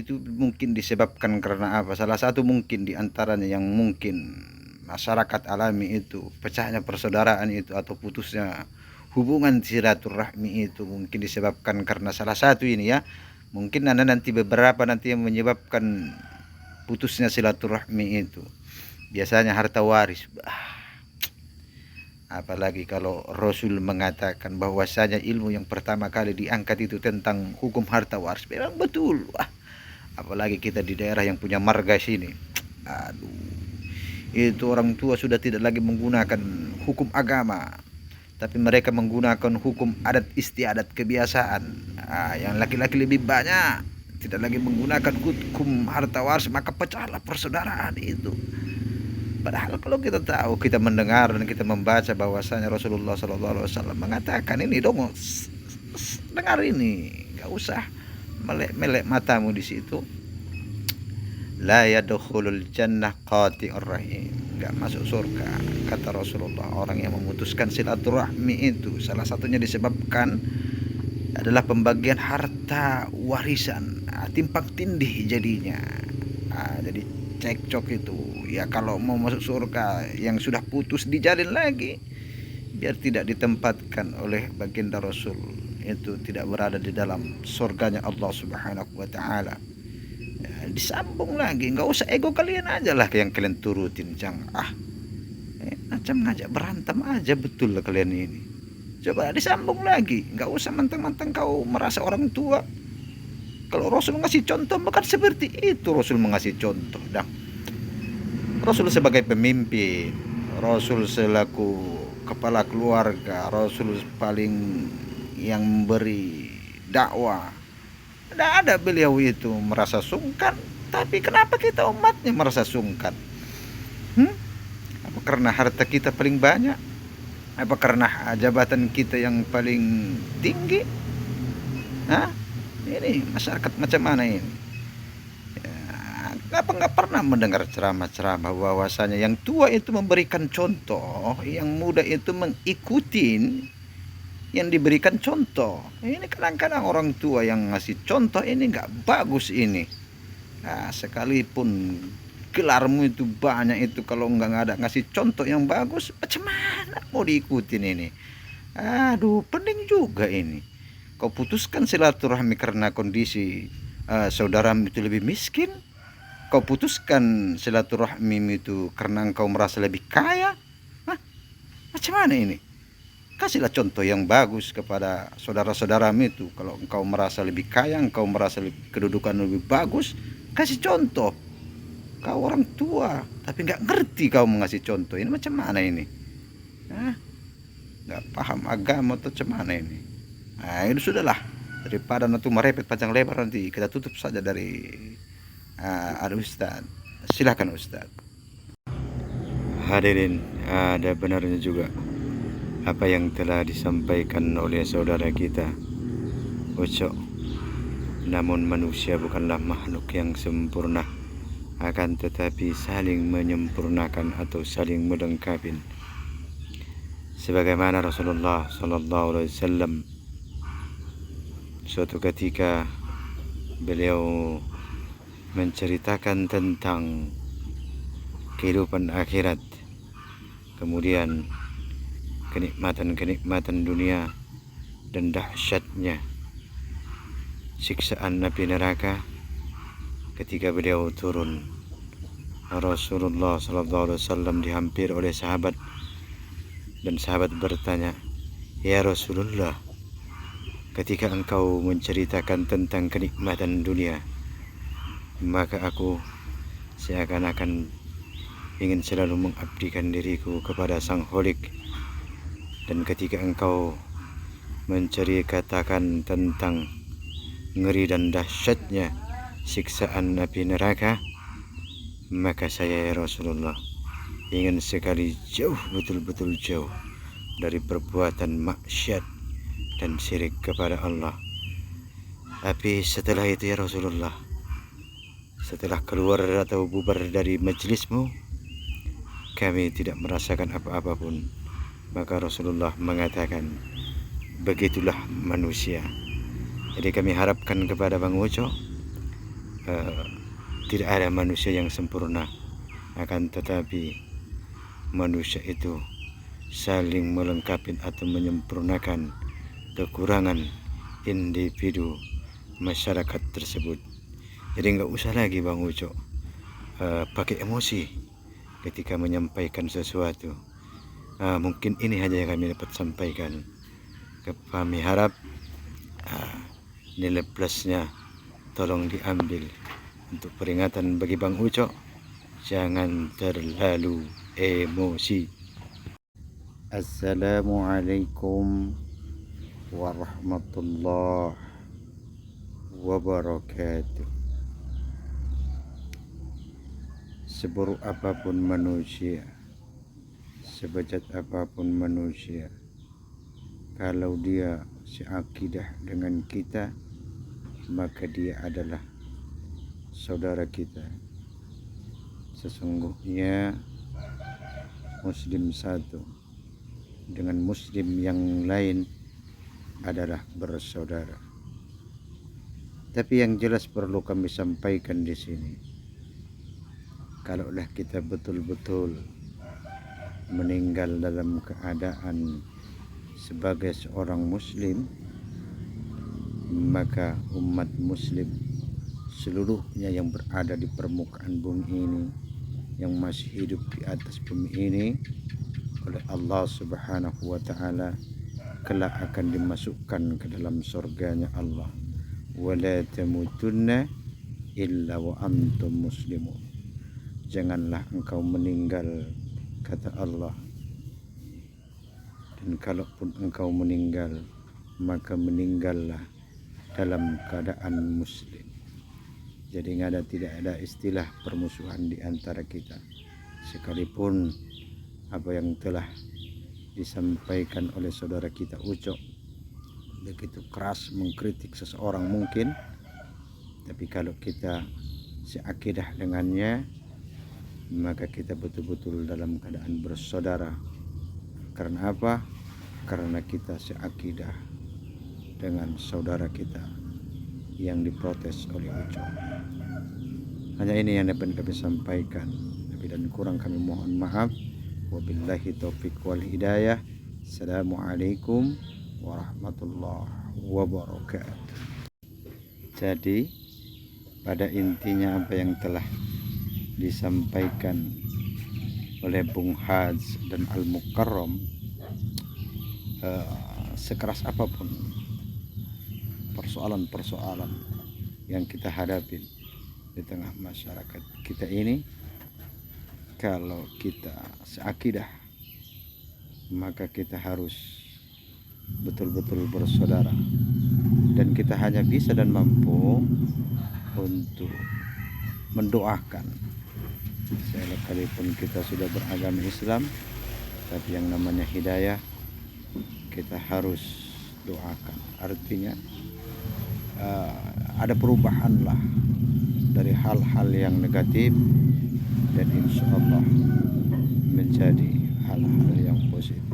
itu mungkin disebabkan karena apa? Salah satu mungkin di antaranya yang mungkin masyarakat alami itu pecahnya persaudaraan itu atau putusnya hubungan silaturahmi itu mungkin disebabkan karena salah satu ini ya. Mungkin ada nanti beberapa nanti yang menyebabkan putusnya silaturahmi itu. Biasanya harta waris. Apalagi kalau Rasul mengatakan bahwasanya ilmu yang pertama kali diangkat itu tentang hukum harta waris. Memang betul. Apalagi kita di daerah yang punya marga sini. Aduh. Itu orang tua sudah tidak lagi menggunakan hukum agama, tapi mereka menggunakan hukum adat istiadat kebiasaan. Yang laki-laki lebih banyak, tidak lagi menggunakan hukum harta waris, maka pecahlah persaudaraan itu. Padahal kalau kita tahu, kita mendengar dan kita membaca bahwasanya Rasulullah SAW mengatakan ini dong, dengar ini, nggak usah melek matamu di situ. La yadkhulul jannah qati'ur rahim, nggak masuk surga kata Rasulullah orang yang memutuskan silaturahmi itu. Salah satunya disebabkan adalah pembagian harta warisan, timpang tindih jadinya. Jadi cekcok itu ya, kalau mau masuk surga yang sudah putus dijalin lagi biar tidak ditempatkan oleh baginda Rasul, itu tidak berada di dalam surganya Allah Subhanahu wa taala. Disambung lagi, nggak usah ego kalian aja lah yang kalian turutin, macam ngajak berantem aja betul lah kalian ini. Coba disambung lagi, nggak usah mentang-mentang kau merasa orang tua. Kalau Rasul ngasih contoh bukan seperti itu. Rasul mengasih contoh dah. Rasul sebagai pemimpin, Rasul selaku kepala keluarga, Rasul paling yang memberi dakwah. Tidak ada beliau itu merasa sungkan. Tapi kenapa kita umatnya merasa sungkan? Apa karena harta kita paling banyak? Apa karena jabatan kita yang paling tinggi? Ini masyarakat macam mana ini? Kenapa nggak pernah mendengar ceramah-ceramah bahwasanya yang tua itu memberikan contoh, yang muda itu mengikuti yang diberikan contoh. Ini kadang-kadang orang tua yang ngasih contoh ini nggak bagus ini. Sekalipun gelarmu itu banyak itu, kalau nggak ada ngasih contoh yang bagus, macam mana mau diikutin ini? Aduh, pening juga ini. Kau putuskan silaturahmi karena kondisi saudaramu itu lebih miskin. Kau putuskan silaturahmi itu karena engkau merasa lebih kaya. Macam mana ini? Kasihlah contoh yang bagus kepada saudara-saudaramu itu. Kalau engkau merasa lebih kaya, engkau merasa kedudukan lebih bagus, kasih contoh. Kau orang tua, tapi nggak ngerti kau mengasih contoh. Ini macam mana ini? Nggak paham agama atau macam mana ini? Itu sudahlah, daripada nanti merepet panjang lebar, nanti kita tutup saja dari Ustaz. Silakan Ustaz. Hadirin, ada benarnya juga apa yang telah disampaikan oleh saudara kita Ucok. Namun manusia bukanlah makhluk yang sempurna, akan tetapi saling menyempurnakan atau saling melengkapi. Sebagaimana Rasulullah SAW suatu ketika beliau menceritakan tentang kehidupan akhirat, kemudian kenikmatan dunia dan dahsyatnya siksaan api neraka. Ketika beliau turun, Rasulullah SAW dihampiri oleh sahabat, dan sahabat bertanya, "Ya Rasulullah, ketika engkau menceritakan tentang kenikmatan dunia, maka aku seakan-akan ingin selalu mengabdikan diriku kepada Sang Kholik. Dan ketika engkau menceritakan tentang ngeri dan dahsyatnya siksaan api neraka, maka saya, ya Rasulullah, ingin sekali jauh, betul-betul jauh dari perbuatan maksiat dan syirik kepada Allah. Tapi setelah itu ya Rasulullah, setelah keluar atau bubar dari majelismu, kami tidak merasakan apa-apa pun." Maka Rasulullah mengatakan, begitulah manusia. Jadi kami harapkan kepada Bang Uco, eh, tidak ada manusia yang sempurna, akan tetapi manusia itu saling melengkapi atau menyempurnakan kekurangan individu masyarakat tersebut. Jadi nggak usah lagi Bang Uco pakai emosi ketika menyampaikan sesuatu. Mungkin ini aja yang kami dapat sampaikan. Kami harap nilai plusnya tolong diambil untuk peringatan bagi Bang Uco, jangan terlalu emosi. Assalamualaikum warahmatullahi wabarakatuh. Seburuk apapun manusia, sebejat apapun manusia, kalau dia seakidah dengan kita, maka dia adalah saudara kita. Sesungguhnya muslim satu dengan muslim yang lain adalah bersaudara. Tapi yang jelas perlu kami sampaikan di sini, kalaulah kita betul-betul meninggal dalam keadaan sebagai seorang muslim, maka umat muslim seluruhnya yang berada di permukaan bumi ini, yang masih hidup di atas bumi ini, oleh Allah Subhanahu wa Ta'ala kelak akan dimasukkan ke dalam surganya Allah. Wala tamutunna illa wa antum muslimun. Janganlah engkau meninggal, kata Allah, dan kalaupun engkau meninggal, maka meninggallah dalam keadaan muslim. Jadi tidak ada istilah permusuhan di antara kita. Sekalipun apa yang telah disampaikan oleh saudara kita Uco begitu keras mengkritik seseorang mungkin, tapi kalau kita seakidah dengannya, maka kita betul-betul dalam keadaan bersaudara. Karena apa? Karena kita seakidah dengan saudara kita yang diprotes oleh Uco. Hanya ini yang dapat kami sampaikan. Lebih dan kurang kami mohon maaf. Wabillahi taufiq wal hidayah. Assalamualaikum warahmatullahi wabarakatuh. Jadi pada intinya apa yang telah disampaikan oleh Bung Haj dan Al-Mukarram, sekeras apapun persoalan-persoalan yang kita hadapi di tengah masyarakat kita ini, kalau kita seakidah, maka kita harus betul-betul bersaudara, dan kita hanya bisa dan mampu untuk mendoakan. Sekalipun kita sudah beragama Islam, tapi yang namanya hidayah kita harus doakan. Artinya ada perubahan lah dari hal-hal yang negatif, dan insya Allah menjadi hal-hal yang positif.